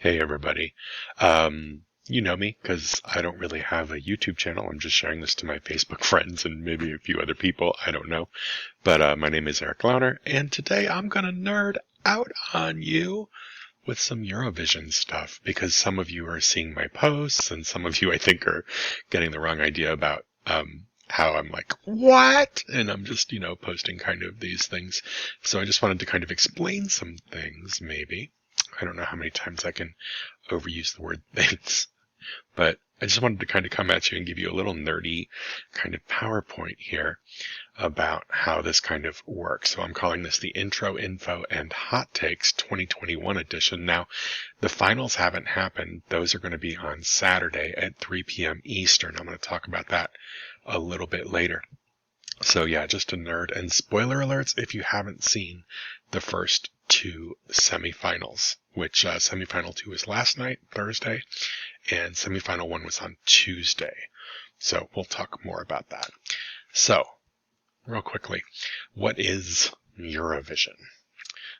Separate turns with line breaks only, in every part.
Hey everybody. You know me because I don't really have a YouTube channel. I'm just sharing this to my Facebook friends and maybe a few other people. I don't know. But my name is Eric Launer, and today I'm going to nerd out on you with some Eurovision stuff because some of you are seeing my posts and some of you I think are getting the wrong idea about how I'm like, what? And I'm just, posting kind of these things. So I just wanted to kind of explain some things maybe. I don't know how many times I can overuse the word things, but I just wanted to kind of come at you and give you a little nerdy kind of PowerPoint here about how this kind of works. So I'm calling this the Intro, Info, and Hot Takes 2021 edition. Now, the finals haven't happened. Those are going to be on Saturday at 3 p.m. Eastern. I'm going to talk about that a little bit later. So yeah, just a nerd. And spoiler alerts if you haven't seen the first two semifinals, which semifinal 2 was last night, Thursday, and semifinal 1 was on Tuesday. So we'll talk more about that. So, real quickly, what is Eurovision?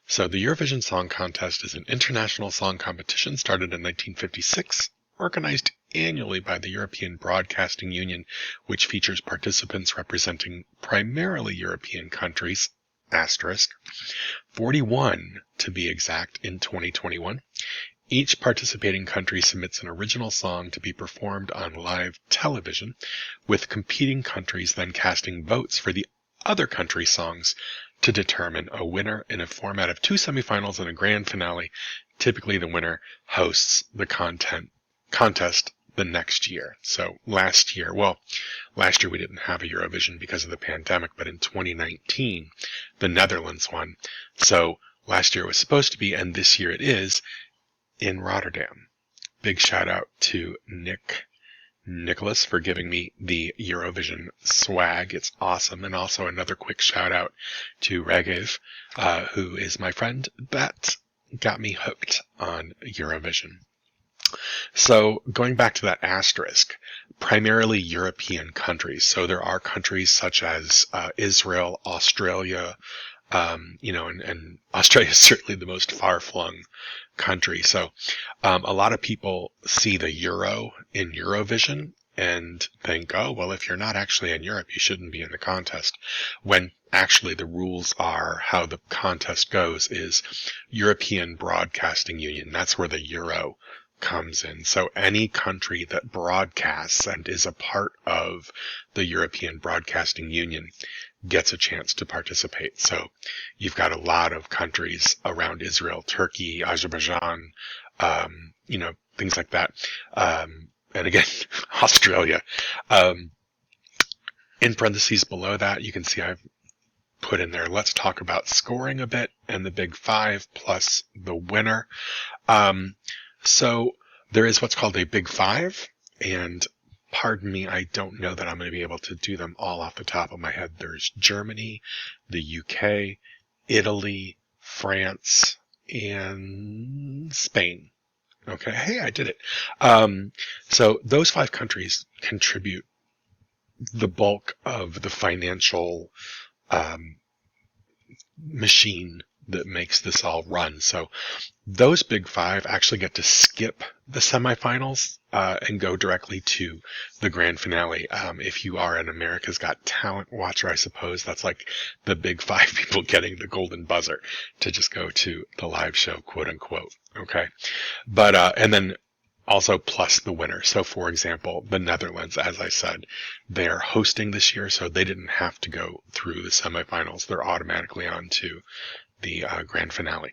So the Eurovision Song Contest is an international song competition started in 1956, organized annually by the European Broadcasting Union, which features participants representing primarily European countries, asterisk, 41 to be exact in 2021. Each participating country submits an original song to be performed on live television, with competing countries then casting votes for the other country's songs to determine a winner in a format of 2 semifinals and a grand finale. Typically, the winner hosts the contest the next year. So last year we didn't have a Eurovision because of the pandemic, but in 2019, the Netherlands won. So last year it was supposed to be, and this year it is, in Rotterdam. Big shout out to Nicholas for giving me the Eurovision swag. It's awesome. And also another quick shout out to Ragev, who is my friend that got me hooked on Eurovision. So going back to that asterisk, primarily European countries. So there are countries such as Israel, Australia, and Australia is certainly the most far-flung country. So a lot of people see the Euro in Eurovision and think, oh, well, if you're not actually in Europe, you shouldn't be in the contest. When actually the rules are how the contest goes is European Broadcasting Union. That's where the Euro comes in. So any country that broadcasts and is a part of the European Broadcasting Union gets a chance to participate. So you've got a lot of countries around Israel, Turkey, Azerbaijan, things like that. And again, Australia. In parentheses below that, you can see I've put in there, let's talk about scoring a bit and the big 5 plus the winner. So there is what's called a big 5, and pardon me, I don't know that I'm going to be able to do them all off the top of my head. There's Germany, the UK, Italy, France, and Spain. Okay, hey, I did it. So those 5 countries contribute the bulk of the financial machine that makes this all run. So those big 5 actually get to skip the semifinals and go directly to the grand finale. If you are an America's Got Talent watcher, I suppose that's like the big 5 people getting the golden buzzer to just go to the live show, quote unquote. Okay. But, and then also plus the winner. So for example, the Netherlands, as I said, they're hosting this year, so they didn't have to go through the semifinals. They're automatically on to the grand finale.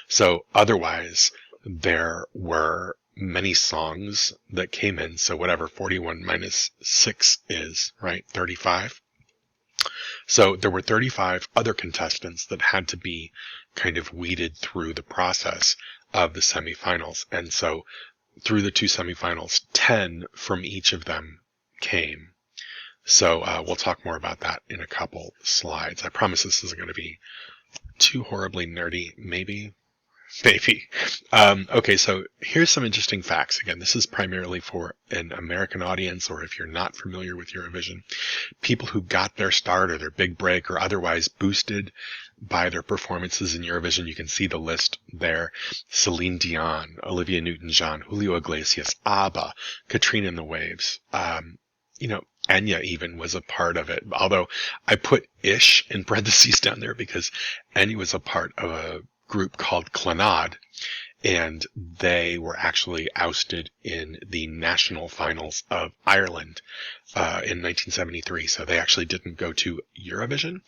So otherwise, there were many songs that came in. So whatever 41 minus 6 is, right? 35. So there were 35 other contestants that had to be kind of weeded through the process of the semifinals. And so through the 2 semifinals, 10 from each of them came. So we'll talk more about that in a couple slides. I promise this isn't going to be too horribly nerdy, maybe. Okay, so here's some interesting facts. Again, this is primarily for an American audience, or if you're not familiar with Eurovision, people who got their start or their big break or otherwise boosted by their performances in Eurovision. You can see the list there. Celine Dion, Olivia Newton-John, Julio Iglesias, ABBA, Katrina and the Waves. Enya even was a part of it. Although I put ish in parentheses down there because Enya was a part of a group called Clannad, and they were actually ousted in the national finals of Ireland in 1973. So they actually didn't go to Eurovision,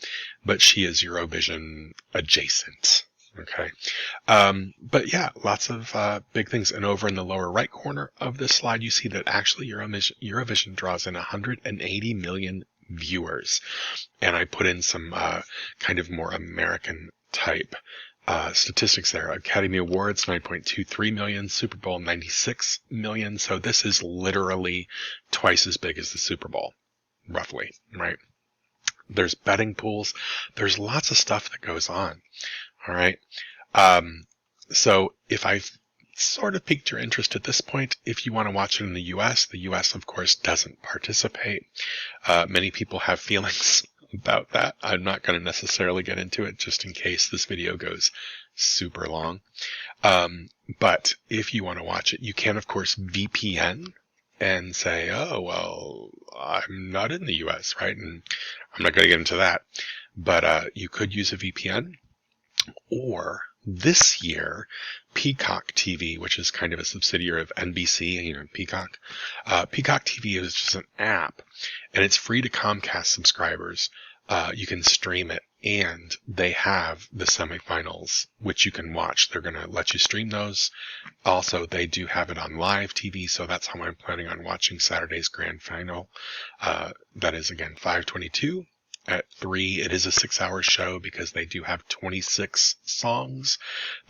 but she is Eurovision adjacent. Okay. But yeah, lots of big things. And over in the lower right corner of this slide, you see that actually Eurovision draws in 180 million viewers. And I put in some kind of more American type statistics there. Academy Awards, 9.23 million, Super Bowl, 96 million. So this is literally twice as big as the Super Bowl, roughly, right? There's betting pools. There's lots of stuff that goes on. All right. So if I've sort of piqued your interest at this point, if you want to watch it in the U.S., of course, doesn't participate. Many people have feelings about that. I'm not going to necessarily get into it just in case this video goes super long. But if you want to watch it, you can, of course, VPN and say, oh, well, I'm not in the U.S., right? And I'm not going to get into that. But you could use a VPN. Or this year, Peacock TV, which is kind of a subsidiary of NBC, Peacock. Peacock TV is just an app, and it's free to Comcast subscribers. You can stream it, and they have the semifinals, which you can watch. They're going to let you stream those. Also, they do have it on live TV, so that's how I'm planning on watching Saturday's grand final. That is, again, 5:22. At 3, it is a 6-hour show because they do have 26 songs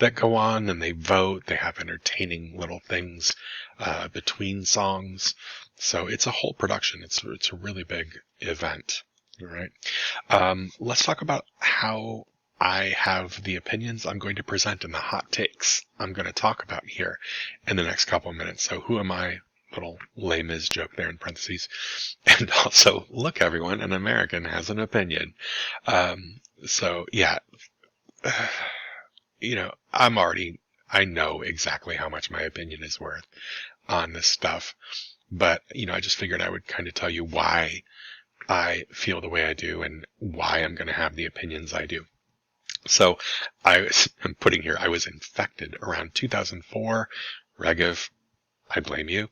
that go on, and they vote. They have entertaining little things between songs. So it's a whole production. It's a really big event. All right. Let's talk about how I have the opinions I'm going to present and the hot takes I'm going to talk about here in the next couple of minutes. So who am I? Little Les Mis joke there in parentheses. And also, look, everyone, an American has an opinion. So yeah, I know exactly how much my opinion is worth on this stuff. But, I just figured I would kind of tell you why I feel the way I do and why I'm going to have the opinions I do. So I'm putting here, I was infected around 2004, Regev. I blame you.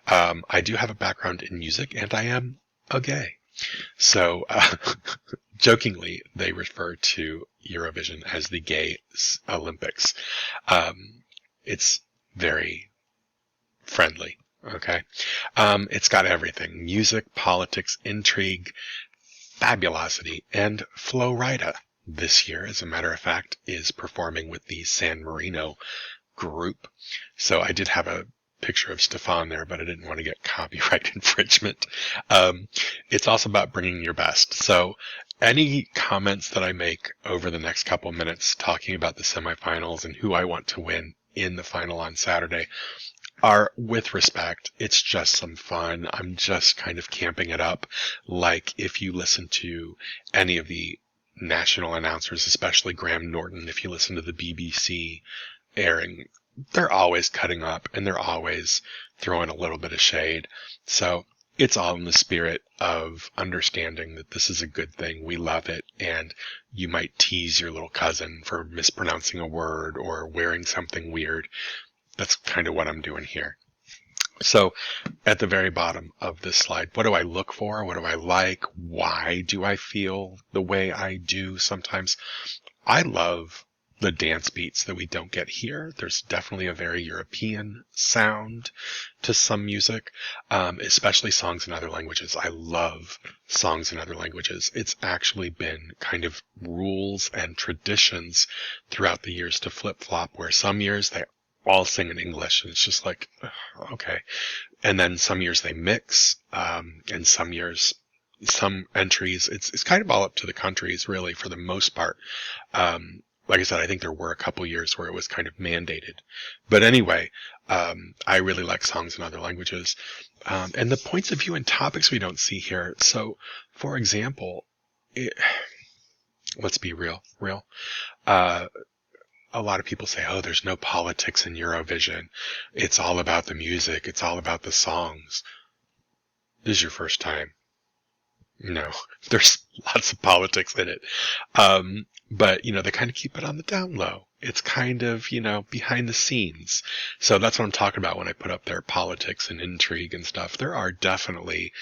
I do have a background in music, and I am a gay. So, jokingly, they refer to Eurovision as the Gay Olympics. It's very friendly, okay? It's got everything. Music, politics, intrigue, fabulosity, and Flo Rida this year, as a matter of fact, is performing with the San Marino group. So I did have a picture of Stefan there, but I didn't want to get copyright infringement. It's also about bringing your best. So any comments that I make over the next couple of minutes talking about the semifinals and who I want to win in the final on Saturday are with respect. It's just some fun. I'm just kind of camping it up. Like if you listen to any of the national announcers, especially Graham Norton, if you listen to the BBC airing, they're always cutting up and they're always throwing a little bit of shade. So it's all in the spirit of understanding that this is a good thing. We love it. And you might tease your little cousin for mispronouncing a word or wearing something weird. That's kind of what I'm doing here. So at the very bottom of this slide, what do I look for? What do I like? Why do I feel the way I do sometimes? I love the dance beats that we don't get here. There's definitely a very European sound to some music, especially songs in other languages. I love songs in other languages. It's actually been kind of rules and traditions throughout the years to flip-flop, where some years they all sing in English, and it's just like, okay. And then some years they mix, and some years, some entries, it's kind of all up to the countries, really, for the most part. Like I said, I think there were a couple years where it was kind of mandated. But anyway, I really like songs in other languages. And the points of view and topics we don't see here. So, for example, let's be real. Uh, a lot of people say, oh, there's no politics in Eurovision. It's all about the music. It's all about the songs. This is your first time. No, there's lots of politics in it. But, they kind of keep it on the down low. It's kind of, behind the scenes. So that's what I'm talking about when I put up there politics and intrigue and stuff. There are definitely,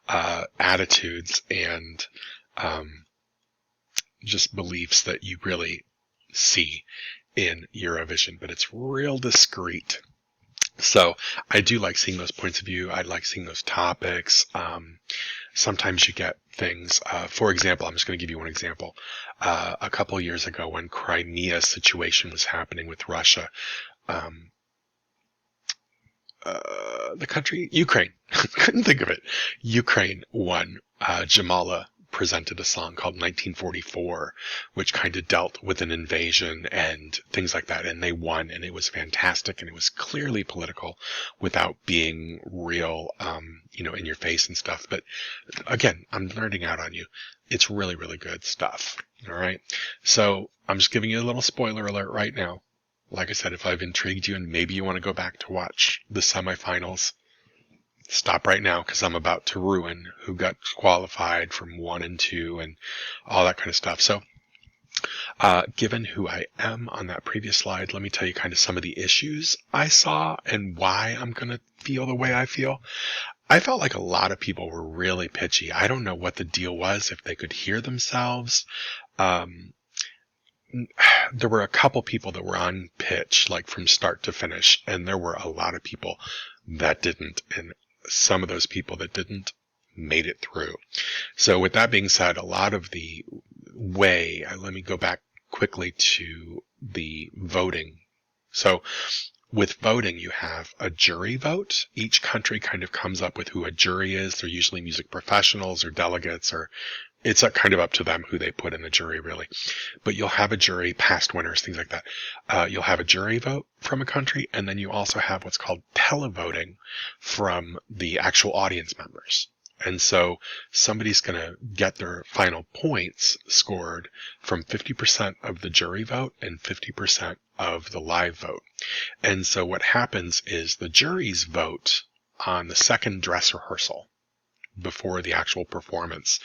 attitudes and, just beliefs that you really see in Eurovision, but it's real discreet. So I do like seeing those points of view. I like seeing those topics. Sometimes you get things, for example, I'm just going to give you one example. A couple years ago when Crimea situation was happening with Russia, the country, Ukraine, couldn't think of it. Ukraine won. Jamala presented a song called 1944, which kind of dealt with an invasion and things like that. And they won, and it was fantastic. And it was clearly political without being real, in your face and stuff. But again, I'm nerding out on you. It's really, really good stuff. All right. So I'm just giving you a little spoiler alert right now. Like I said, if I've intrigued you and maybe you want to go back to watch the semifinals, stop right now because I'm about to ruin who got qualified from 1 and 2 and all that kind of stuff. So, given who I am on that previous slide, let me tell you kind of some of the issues I saw and why I'm going to feel the way I feel. I felt like a lot of people were really pitchy. I don't know what the deal was, if they could hear themselves. There were a couple people that were on pitch, like from start to finish, and there were a lot of people that didn't, and some of those people that didn't made it through. So with that being said, a lot of the way, let me go back quickly to the voting. So with voting, you have a jury vote. Each country kind of comes up with who a jury is. They're usually music professionals or delegates, or it's kind of up to them who they put in the jury, really. But you'll have a jury, past winners, things like that. You'll have a jury vote from a country, and then you also have what's called televoting from the actual audience members. And so somebody's going to get their final points scored from 50% of the jury vote and 50% of the live vote. And so what happens is the juries vote on the second dress rehearsal before the actual performance.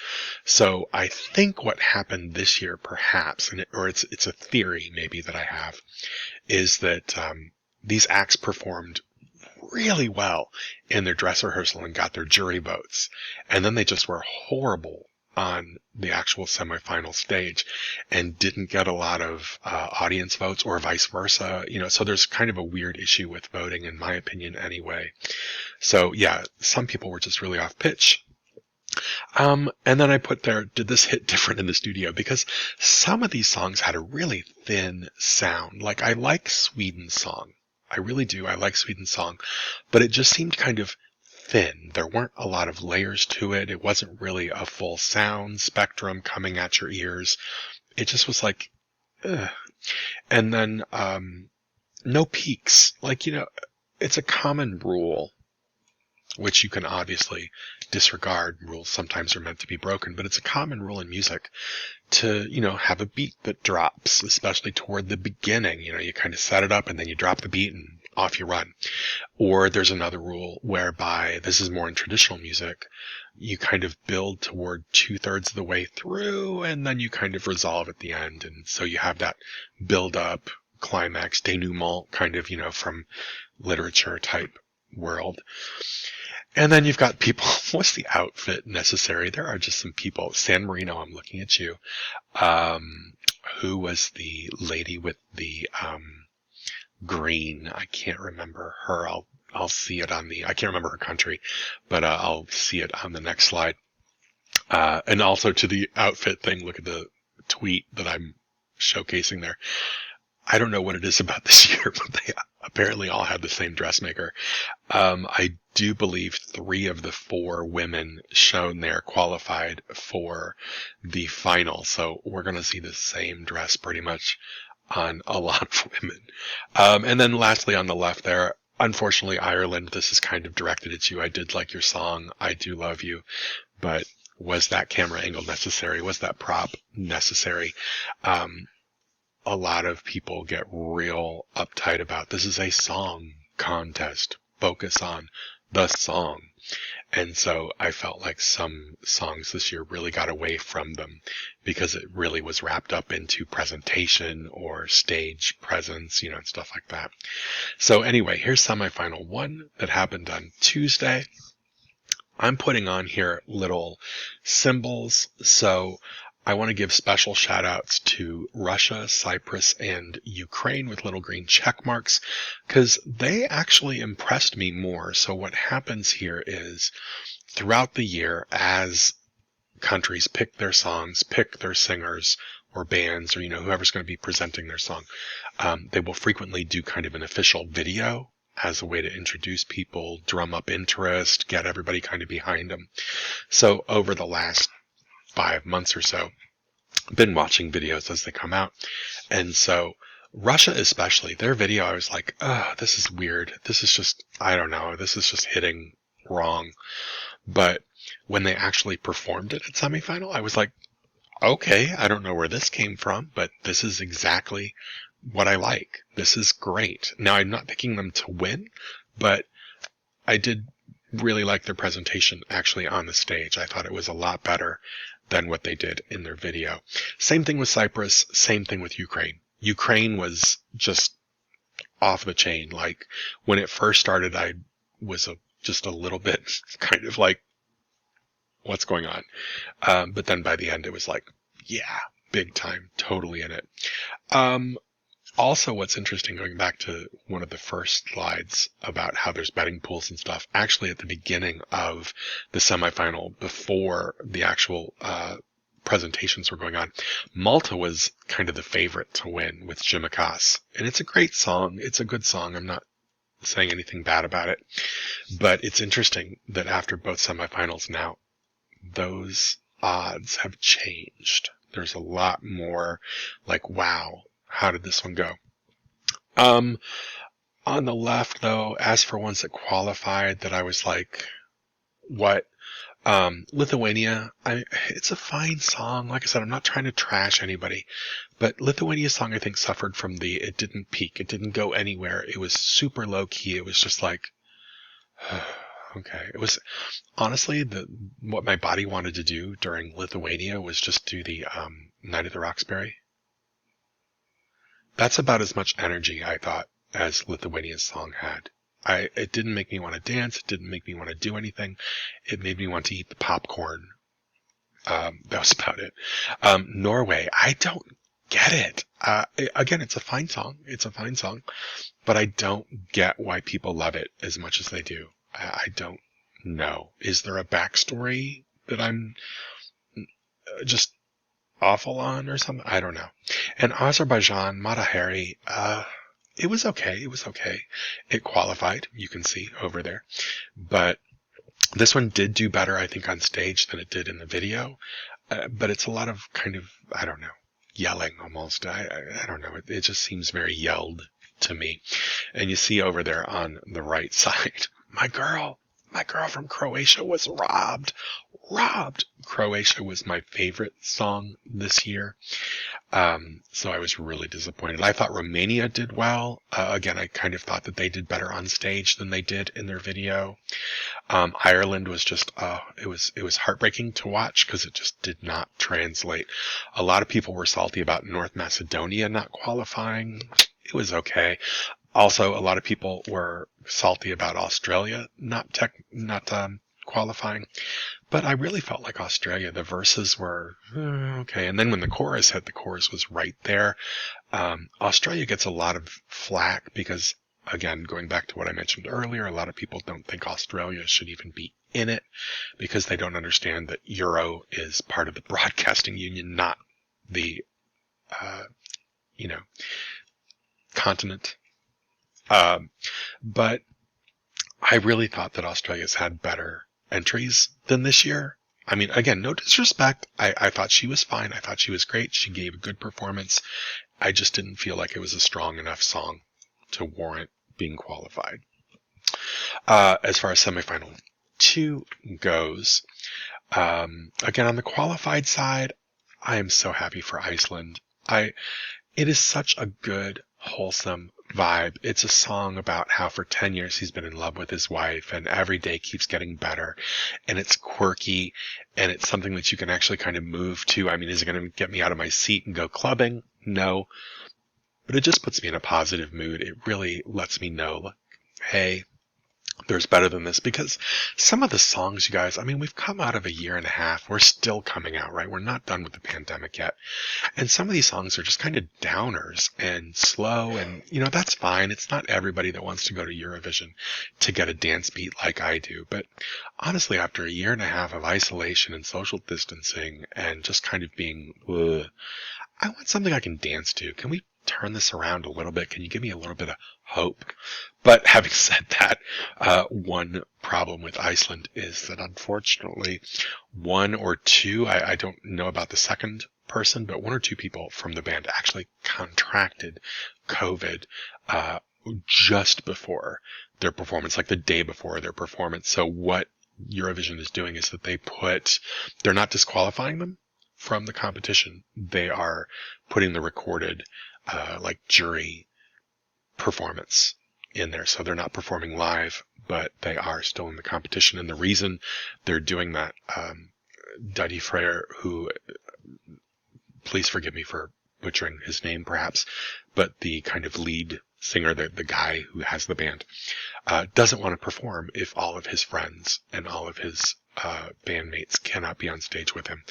So I think what happened this year, perhaps, it's a theory maybe that I have, is that these acts performed really well in their dress rehearsal and got their jury votes, and then they just were horrible on the actual semifinal stage and didn't get a lot of audience votes, or vice versa. So there's kind of a weird issue with voting, in my opinion, anyway. So yeah, some people were just really off pitch. And then I put there, did this hit different in the studio? Because some of these songs had a really thin sound. Like, I like Sweden's song. I really do. I like Sweden's song. But it just seemed kind of thin. There weren't a lot of layers to it. It wasn't really a full sound spectrum coming at your ears. It just was like, ugh. And then, no peaks. Like, it's a common rule, which you can obviously disregard. Rules sometimes are meant to be broken, but it's a common rule in music to, have a beat that drops, especially toward the beginning. You kind of set it up and then you drop the beat and off you run. Or there's another rule whereby, this is more in traditional music, you kind of build toward 2/3 of the way through and then you kind of resolve at the end. And so you have that build up, climax, denouement kind of, from literature type world. And then you've got people, what's the outfit necessary? There are just some people. San Marino, I'm looking at you. Who was the lady with the green? I can't remember her. I'll see it on I can't remember her country, but I'll see it on the next slide. And also to the outfit thing, look at the tweet that I'm showcasing there. I don't know what it is about this year, but they apparently all had the same dressmaker. I do believe 3 of the 4 women shown there qualified for the final. So we're going to see the same dress pretty much on a lot of women. And then lastly on the left there, unfortunately, Ireland, this is kind of directed at you. I did like your song. I do love you. But Was that camera angle necessary? Was that prop necessary? A lot of people get real uptight about this is a song contest. Focus on the song. And so I felt like some songs this year really got away from them because it really was wrapped up into presentation or stage presence, and stuff like that. So anyway, here's semifinal one that happened on Tuesday. I'm putting on here little symbols. So I want to give special shout outs to Russia, Cyprus, and Ukraine with little green check marks because they actually impressed me more. So what happens here is throughout the year, as countries pick their songs, pick their singers or bands or, whoever's going to be presenting their song, they will frequently do kind of an official video as a way to introduce people, drum up interest, get everybody kind of behind them. So over the last 5 months or so, been watching videos as they come out. And so Russia especially, their video, I was like, this is weird. This is just, I don't know. This is just hitting wrong. But when they actually performed it at semifinal, I was like, okay, I don't know where this came from, but this is exactly what I like. This is great. Now, I'm not picking them to win, but I did really like their presentation actually on the stage. I thought it was a lot better than what they did in their video. Same thing with Cyprus, same thing with Ukraine. Ukraine was just off the chain. Like when it first started, I was just a little bit kind of like, what's going on? But then by the end, it was like, yeah, big time, totally in it. Also, what's interesting, going back to one of the first slides about how there's betting pools and stuff, actually at the beginning of the semifinal, before the actual presentations were going on, Malta was kind of the favorite to win with Jimikas. And it's a great song. It's a good song. I'm not saying anything bad about it. But it's interesting that after both semifinals now, those odds have changed. There's a lot more like, wow, how did this one go? On the left, though, as for ones that qualified, that I was like, what? Lithuania, it's a fine song. Like I said, I'm not trying to trash anybody, but Lithuania's song, I think, suffered from it didn't peak. It didn't go anywhere. It was super low key. It was just like, okay. It was honestly what my body wanted to do during Lithuania was just do the Night of the Roxbury. That's about as much energy, I thought, as Lithuania's song had. It didn't make me want to dance. It didn't make me want to do anything. It made me want to eat the popcorn. That was about it. Norway, I don't get it. Again, it's a fine song. It's a fine song, but I don't get why people love it as much as they do. I don't know. Is there a backstory that I'm just awful on or something? I don't know. And Azerbaijan, Matahari, it was okay. It was okay. It qualified. You can see over there, but this one did do better, I think, on stage than it did in the video. But it's a lot of kind of, I don't know, yelling almost. I don't know. It just seems very yelled to me. And you see over there on the right side, my girl from Croatia was robbed. Croatia was my favorite song this year. So I was really disappointed. I thought Romania did well. Again, I kind of thought that they did better on stage than they did in their video. Ireland was just, it was heartbreaking to watch because it just did not translate. A lot of people were salty about North Macedonia not qualifying. It was okay. Also, a lot of people were salty about Australia not qualifying. But I really felt like Australia, the verses were okay. And then when the chorus hit, the chorus was right there. Australia gets a lot of flack because, again, going back to what I mentioned earlier, a lot of people don't think Australia should even be in it because they don't understand that Euro is part of the broadcasting union, not the, continent. But I really thought that Australia's had better entries than this year. I mean, again, no disrespect. I thought she was fine. I thought she was great. She gave a good performance. I just didn't feel like it was a strong enough song to warrant being qualified. As far as semifinal 2 goes, Again, on the qualified side, I am so happy for Iceland. It is such a good, wholesome vibe. It's a song about how for 10 years he's been in love with his wife and every day keeps getting better. And it's quirky and it's something that you can actually kind of move to. I mean, is it going to get me out of my seat and go clubbing? No. But it just puts me in a positive mood. It really lets me know, like, hey, there's better than this, because some of the songs, you guys, I mean, we've come out of a year and a half. We're still coming out, right? We're not done with the pandemic yet. And some of these songs are just kind of downers and slow. And, that's fine. It's not everybody that wants to go to Eurovision to get a dance beat like I do. But honestly, after a year and a half of isolation and social distancing and just kind of being, I want something I can dance to. Can we turn this around a little bit? Can you give me a little bit of hope? But having said that, one problem with Iceland is that unfortunately one or two, I don't know about the second person, but one or two people from the band actually contracted COVID just before their performance, like the day before their performance. So what Eurovision is doing is that they're not disqualifying them from the competition. They are putting the recorded jury performance in there. So they're not performing live, but they are still in the competition. And the reason they're doing that, Duddy Frere, who, please forgive me for butchering his name perhaps, but the kind of lead singer, the guy who has the band, doesn't want to perform if all of his friends and all of his bandmates cannot be on stage with him.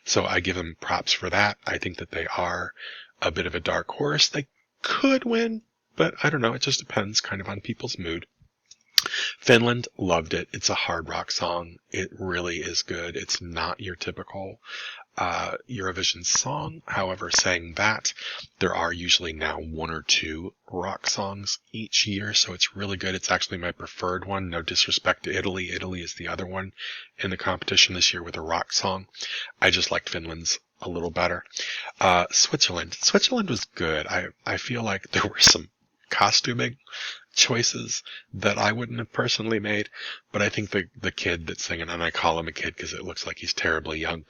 So I give him props for that. I think that they are a bit of a dark horse. They could win, but I don't know. It just depends kind of on people's mood. Finland, loved it. It's a hard rock song. It really is good. It's not your typical Eurovision song. However, saying that, there are usually now one or two rock songs each year, so it's really good. It's actually my preferred one. No disrespect to Italy. Italy is the other one in the competition this year with a rock song. I just liked Finland's a little better. Switzerland. Switzerland was good. I feel like there were some costuming choices that I wouldn't have personally made, but I think the kid that's singing, and I call him a kid because it looks like he's terribly young,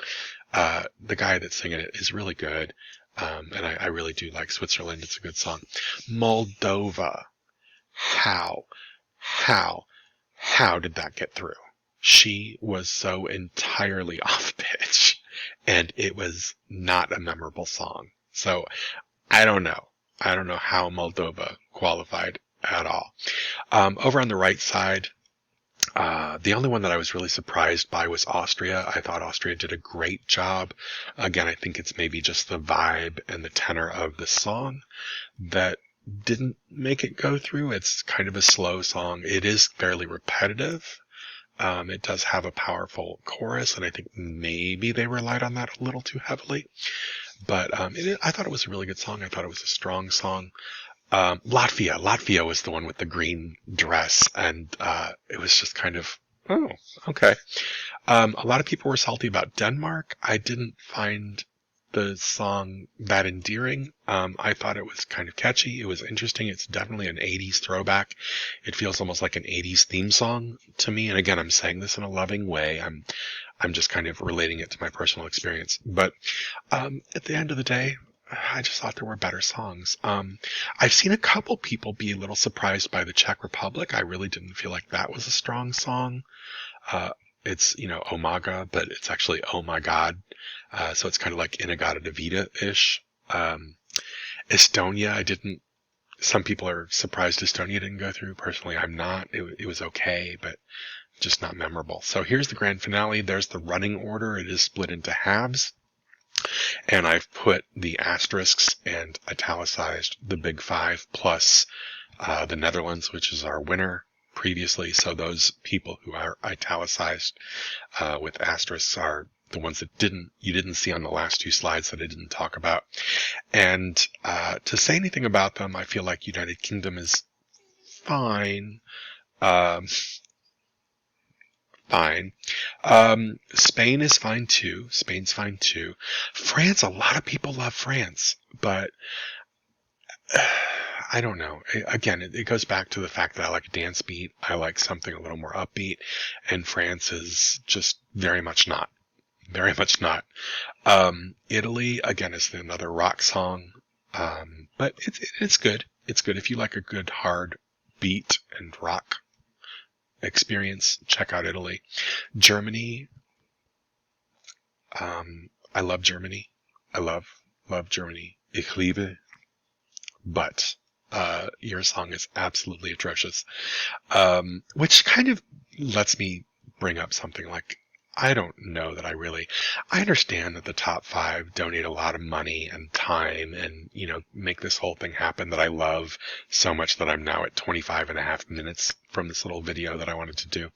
the guy that's singing it is really good, and I really do like Switzerland. It's a good song. Moldova. How did that get through? She was so entirely off pitch, and it was not a memorable song. So I don't know. I don't know how Moldova qualified at all. Over on the right side, the only one that I was really surprised by was Austria. I thought Austria did a great job. Again, I think it's maybe just the vibe and the tenor of the song that didn't make it go through. It's kind of a slow song. It is fairly repetitive. It does have a powerful chorus, and I think maybe they relied on that a little too heavily. But I thought it was a really good song. I thought it was a strong song. Latvia was the one with the green dress, and it was just kind of, oh, okay. A lot of people were salty about Denmark. I didn't find the song that endearing. I thought it was kind of catchy. It was interesting. It's definitely an 80s throwback. It feels almost like an 80s theme song to me. And again, I'm saying this in a loving way. I'm just kind of relating it to my personal experience. But at the end of the day, I just thought there were better songs. I've seen a couple people be a little surprised by the Czech Republic. I really didn't feel like that was a strong song. It's, Omaga, but it's actually Oh My God. So it's kind of like Inagata Davida-ish. Estonia, some people are surprised Estonia didn't go through. Personally, I'm not. It was okay, but just not memorable. So here's the grand finale. There's the running order. It is split into halves. And I've put the asterisks and italicized the big five plus the Netherlands, which is our winner previously. So those people who are italicized with asterisks are the ones that you didn't see on the last two slides that I didn't talk about. And to say anything about them, I feel like United Kingdom is fine. Fine. Spain is fine too. Spain's fine too. France, a lot of people love France, but I don't know. Again, it goes back to the fact that I like a dance beat. I like something a little more upbeat, and France is just very much not. very much not. Italy, again, is another rock song. But it's good. It's good. If you like a good hard beat and rock experience, check out Italy. Germany, I love Germany. I love Germany. Ich liebe. But, your song is absolutely atrocious. Which kind of lets me bring up something like, I don't know that I understand that the top five donate a lot of money and time and, make this whole thing happen that I love so much that I'm now at 25 and a half minutes from this little video that I wanted to do.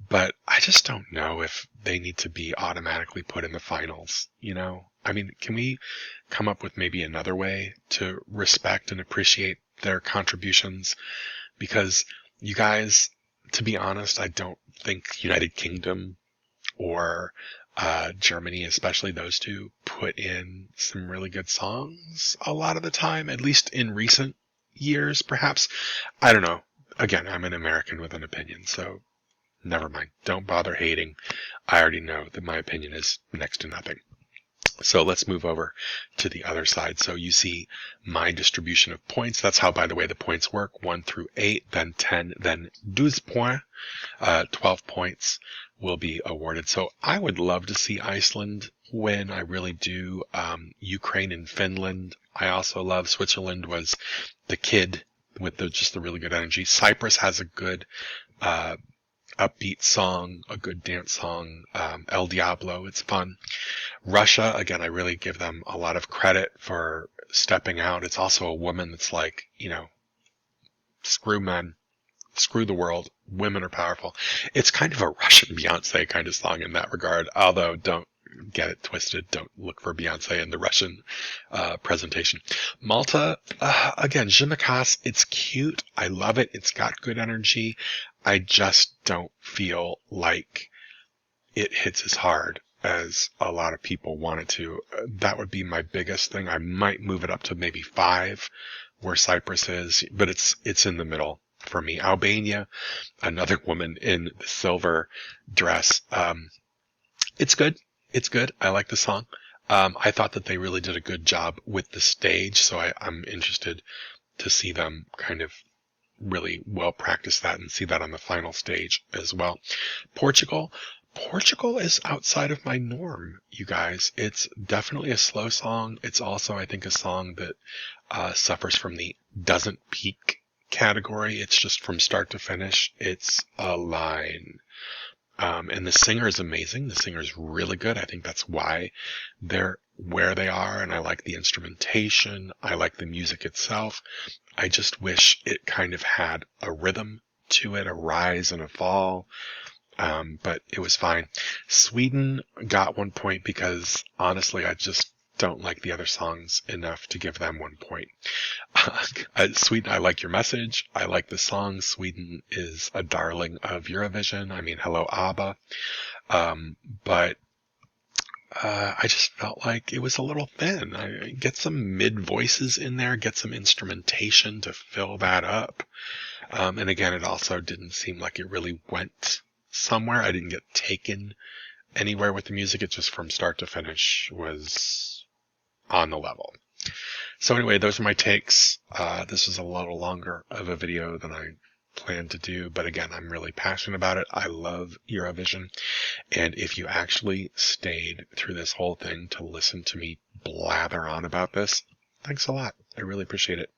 But I just don't know if they need to be automatically put in the finals, I mean, can we come up with maybe another way to respect and appreciate their contributions? Because you guys, to be honest, I don't think United Kingdom or Germany, especially those two, put in some really good songs a lot of the time, at least in recent years, perhaps. I don't know. Again, I'm an American with an opinion, so never mind. Don't bother hating. I already know that my opinion is next to nothing. So let's move over to the other side. So you see my distribution of points. That's how, by the way, the points work. 1 through 8, then 10, then 12 points. 12 points will be awarded. So I would love to see Iceland win. I really do. Ukraine and Finland. I also love. Switzerland was the kid with just the really good energy. Cyprus has a good, upbeat song, a good dance song. El Diablo. It's fun. Russia, again, I really give them a lot of credit for stepping out. It's also a woman that's like, screw men, screw the world. Women are powerful. It's kind of a Russian Beyonce kind of song in that regard, although don't get it twisted. Don't look for Beyonce in the Russian presentation. Malta, again, Je me casse. It's cute. I love it. It's got good energy. I just don't feel like it hits as hard as a lot of people want it to. That would be my biggest thing. I might move it up to maybe 5 where Cyprus is, but it's in the middle for me. Albania, another woman in the silver dress. It's good. It's good. I like the song. I thought that they really did a good job with the stage, so I'm interested to see them kind of really well practice that and see that on the final stage as well. Portugal is outside of my norm, you guys. It's definitely a slow song. It's also, I think, a song that suffers from the doesn't peak category. It's just from start to finish. It's a line. And the singer is amazing. The singer is really good. I think that's why they're where they are. And I like the instrumentation. I like the music itself. I just wish it kind of had a rhythm to it, a rise and a fall. But it was fine. Sweden got 1 point because honestly, I just don't like the other songs enough to give them 1 point. Sweden, I like your message. I like the song. Sweden is a darling of Eurovision. I mean, hello, ABBA. But I just felt like it was a little thin. Get some mid voices in there, get some instrumentation to fill that up. And again, it also didn't seem like it really went somewhere. I didn't get taken anywhere with the music. It just from start to finish was on the level. So anyway, those are my takes. This was a little longer of a video than I planned to do, but again, I'm really passionate about it. I love Eurovision. And if you actually stayed through this whole thing to listen to me blather on about this, thanks a lot. I really appreciate it.